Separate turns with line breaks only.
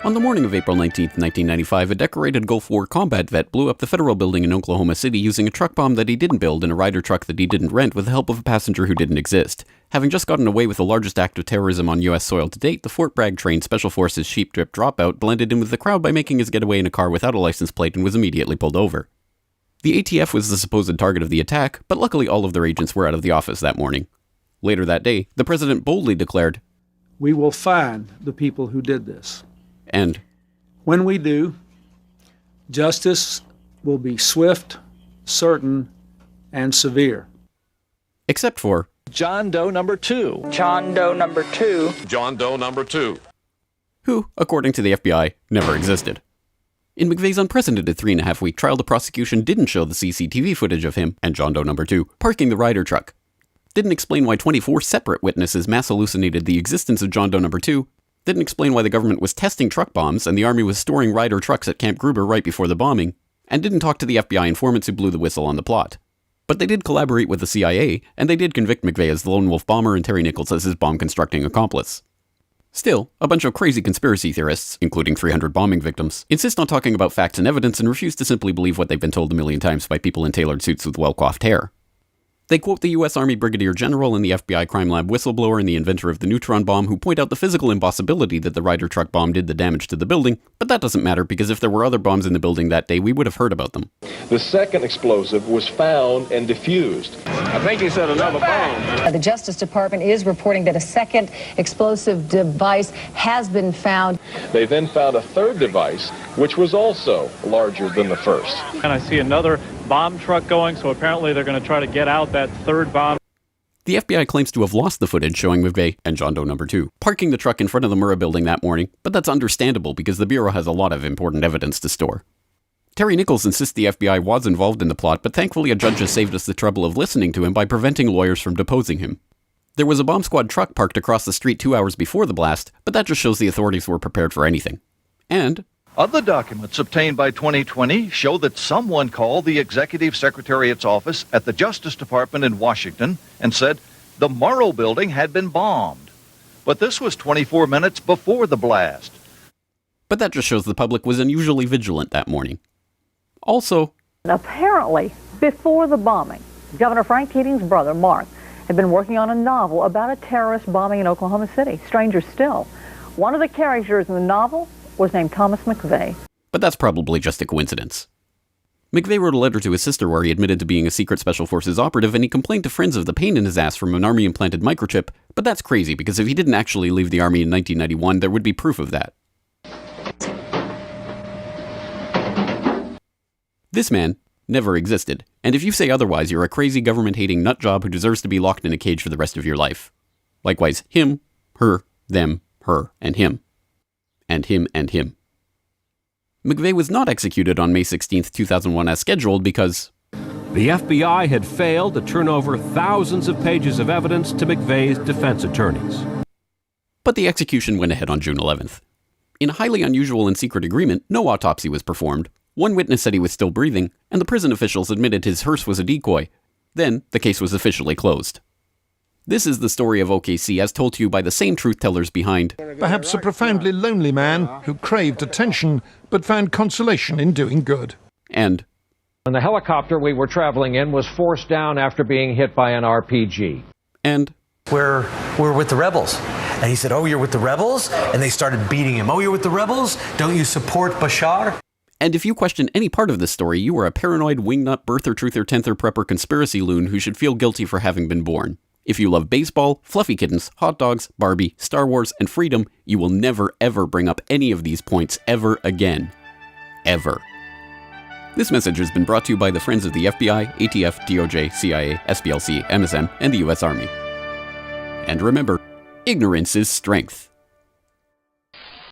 On the morning of April 19, 1995, a decorated Gulf War combat vet blew up the federal building in Oklahoma City using a truck bomb that he didn't build in a Ryder truck that he didn't rent with the help of a passenger who didn't exist. Having just gotten away with the largest act of terrorism on U.S. soil to date, the Fort Bragg-trained Special Forces Sheep Drip Dropout blended in with the crowd by making his getaway in a car without a license plate and was immediately pulled over. The ATF was the supposed target of the attack, but luckily all of their agents were out of the office that morning. Later that day, the president boldly declared,
"We will find the people who did this.
And
when we do, justice will be swift, certain, and severe."
Except for
John Doe number 2.
John Doe number 2.
John Doe number 2.
Who, according to the FBI, never existed. In McVeigh's unprecedented 3.5-week trial, the prosecution didn't show the CCTV footage of him and John Doe number 2 parking the Ryder truck. Didn't explain why 24 separate witnesses mass hallucinated the existence of John Doe number 2. Didn't explain why the government was testing truck bombs and the Army was storing Ryder trucks at Camp Gruber right before the bombing, and didn't talk to the FBI informants who blew the whistle on the plot. But they did collaborate with the CIA, and they did convict McVeigh as the lone wolf bomber and Terry Nichols as his bomb-constructing accomplice. Still, a bunch of crazy conspiracy theorists, including 300 bombing victims, insist on talking about facts and evidence and refuse to simply believe what they've been told a million times by people in tailored suits with well-coiffed hair. They quote the U.S. Army Brigadier General and the FBI crime lab whistleblower and the inventor of the neutron bomb who point out the physical impossibility that the Ryder truck bomb did the damage to the building, but that doesn't matter because if there were other bombs in the building that day, we would have heard about them.
The second explosive was found and diffused.
I think he said another bomb.
The Justice Department is reporting that a second explosive device has been found.
They then found a third device, which was also larger than the first.
And I see another bomb truck going, so apparently they're going to try to get out that third bomb.
The FBI claims to have lost the footage showing McVeigh and John Doe number 2 parking the truck in front of the Murrah building that morning, but that's understandable because the Bureau has a lot of important evidence to store. Terry Nichols insists the FBI was involved in the plot, but thankfully a judge has saved us the trouble of listening to him by preventing lawyers from deposing him. There was a bomb squad truck parked across the street 2 hours before the blast, but that just shows the authorities were prepared for anything. And
other documents obtained by 2020 show that someone called the Executive Secretariat's office at the Justice Department in Washington and said the Murrah building had been bombed. But this was 24 minutes before the blast.
But that just shows the public was unusually vigilant that morning. Also,
apparently, before the bombing, Governor Frank Keating's brother, Mark, had been working on a novel about a terrorist bombing in Oklahoma City. Stranger still, one of the characters in the novel was named Thomas McVeigh.
But that's probably just a coincidence. McVeigh wrote a letter to his sister where he admitted to being a secret Special Forces operative, and he complained to friends of the pain in his ass from an Army-implanted microchip, but that's crazy because if he didn't actually leave the Army in 1991, there would be proof of that. This man never existed, and if you say otherwise, you're a crazy government-hating nutjob who deserves to be locked in a cage for the rest of your life. Likewise, him, her, them, her, and him. And him and him. McVeigh was not executed on May 16, 2001 as scheduled because
the FBI had failed to turn over thousands of pages of evidence to McVeigh's defense attorneys.
But the execution went ahead on June 11th. In a highly unusual and secret agreement, no autopsy was performed. One witness said he was still breathing, and the prison officials admitted his hearse was a decoy. Then, the case was officially closed. This is the story of OKC as told to you by the same truth-tellers behind
perhaps a profoundly lonely man who craved attention but found consolation in doing good.
And
the helicopter we were traveling in was forced down after being hit by an RPG.
And
we're with the rebels. And he said, "Oh, you're with the rebels?" And they started beating him. "Oh, you're with the rebels? Don't you support Bashar?"
And if you question any part of this story, you are a paranoid wingnut birther, truther, tenther, prepper conspiracy loon who should feel guilty for having been born. If you love baseball, fluffy kittens, hot dogs, Barbie, Star Wars, and freedom, you will never ever bring up any of these points ever again. Ever. This message has been brought to you by the friends of the FBI, ATF, DOJ, CIA, SPLC, MSM, and the US Army. And remember, ignorance is strength.